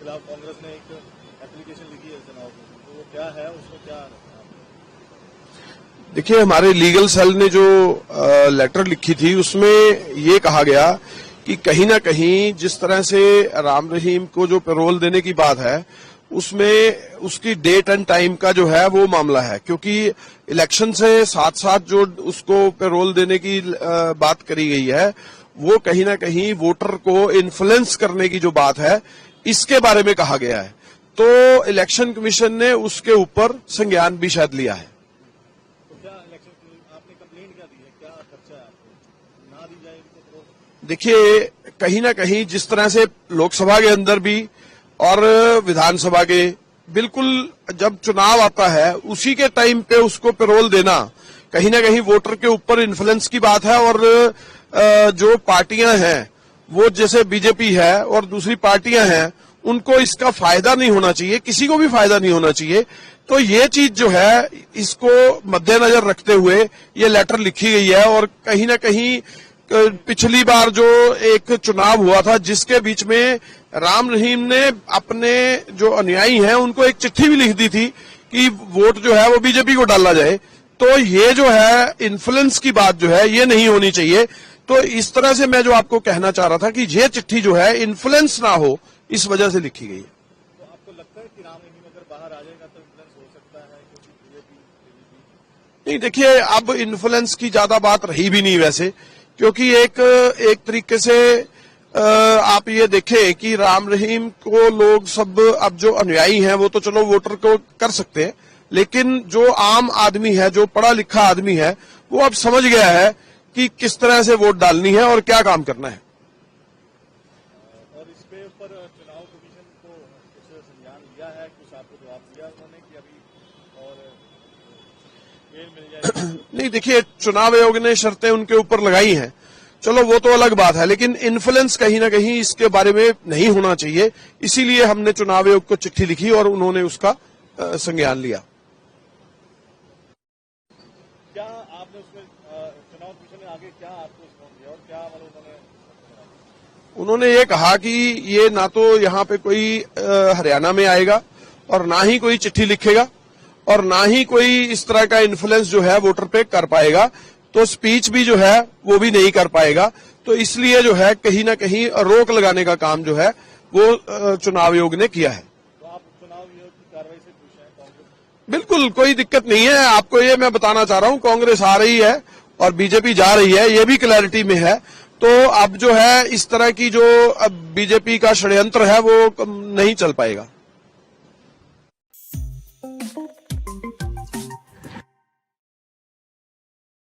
खिलाफ कांग्रेस ने एक एप्लीकेशन लिखी है चुनाव को, तो वो क्या है, उसमें क्या है? देखिए, हमारे लीगल सेल ने जो लेटर लिखी थी उसमें ये कहा गया कि कहीं ना कहीं जिस तरह से राम रहीम को जो पैरोल देने की बात है उसमें उसकी डेट एंड टाइम का जो है वो मामला है, क्योंकि इलेक्शन से साथ साथ जो उसको पैरोल देने की बात करी गई है वो कहीं ना कहीं वोटर को इन्फ्लुएंस करने की जो बात है इसके बारे में कहा गया है। तो इलेक्शन कमीशन ने उसके ऊपर संज्ञान भी शायद लिया है। तो क्या इलेक्शन आपने कंप्लेंट क्या दी है, क्या खर्चा है आपको ना दी जाए इनको? तो देखिए, कहीं ना कहीं जिस तरह से लोकसभा के अंदर भी और विधानसभा के बिल्कुल जब चुनाव आता है उसी के टाइम पे उसको पैरोल देना कहीं ना कहीं वोटर के ऊपर इन्फ्लुएंस की बात है। और जो पार्टियां हैं वो जैसे बीजेपी है और दूसरी पार्टियां हैं उनको इसका फायदा नहीं होना चाहिए, किसी को भी फायदा नहीं होना चाहिए। तो ये चीज जो है इसको मद्देनजर रखते हुए ये लेटर लिखी गई है। और कहीं ना कहीं पिछली बार जो एक चुनाव हुआ था जिसके बीच में राम रहीम ने अपने जो अनुयायी हैं उनको एक चिट्ठी भी लिख दी थी कि वोट जो है वो बीजेपी को डाला जाए, तो ये जो है इन्फ्लुएंस की बात जो है ये नहीं होनी चाहिए। तो इस तरह से मैं जो आपको कहना चाह रहा था कि ये चिट्ठी जो है इन्फ्लुएंस ना हो इस वजह से लिखी गई है। तो आपको लगता है कि राम रहीम अगर बाहर आ जाएगा तो इन्फ्लुएंस हो सकता है, क्योंकि बीजेपी नहीं, देखिए, अब इन्फ्लुएंस की ज्यादा बात रही भी नहीं वैसे, क्योंकि एक तरीके से आप ये देखें कि राम रहीम को लोग सब अब जो अनुयायी हैं वो तो चलो वोटर को कर सकते हैं, लेकिन जो आम आदमी है, जो पढ़ा लिखा आदमी है, वो अब समझ गया है कि किस तरह से वोट डालनी है और क्या काम करना है। और इस पे ऊपर चुनाव कमीशन को कुछ संज्ञान लिया है, कुछ आपको जवाब दिया उन्होंने कि अभी और बेल मिल जाएगी? नहीं, देखिए, चुनाव आयोग ने शर्तें उनके ऊपर लगाई हैं, चलो वो तो अलग बात है, लेकिन इन्फ्लुएंस कहीं ना कहीं इसके बारे में नहीं होना चाहिए। इसीलिए हमने चुनाव आयोग को चिट्ठी लिखी और उन्होंने उसका संज्ञान लिया। क्या आपने उसमें चुनाव कमीशन ने आगे क्या आपको रिस्पॉन्स दिया और क्या उन्होंने ये कहा कि ये ना तो यहाँ पे कोई हरियाणा में आएगा और ना ही कोई चिट्ठी लिखेगा और ना ही कोई इस तरह का इन्फ्लुएंस जो है वोटर पे कर पाएगा, तो स्पीच भी जो है वो भी नहीं कर पाएगा। तो इसलिए जो है कहीं ना कहीं रोक लगाने का काम जो है वो चुनाव आयोग ने किया है। तो आप चुनाव आयोग की कार्रवाई से खुश हैं? कांग्रेस बिल्कुल कोई दिक्कत नहीं है। आपको ये मैं बताना चाह रहा हूं, कांग्रेस आ रही है और बीजेपी जा रही है, ये भी क्लैरिटी में है। तो अब जो है इस तरह की जो अब बीजेपी का षड्यंत्र है वो नहीं चल पाएगा।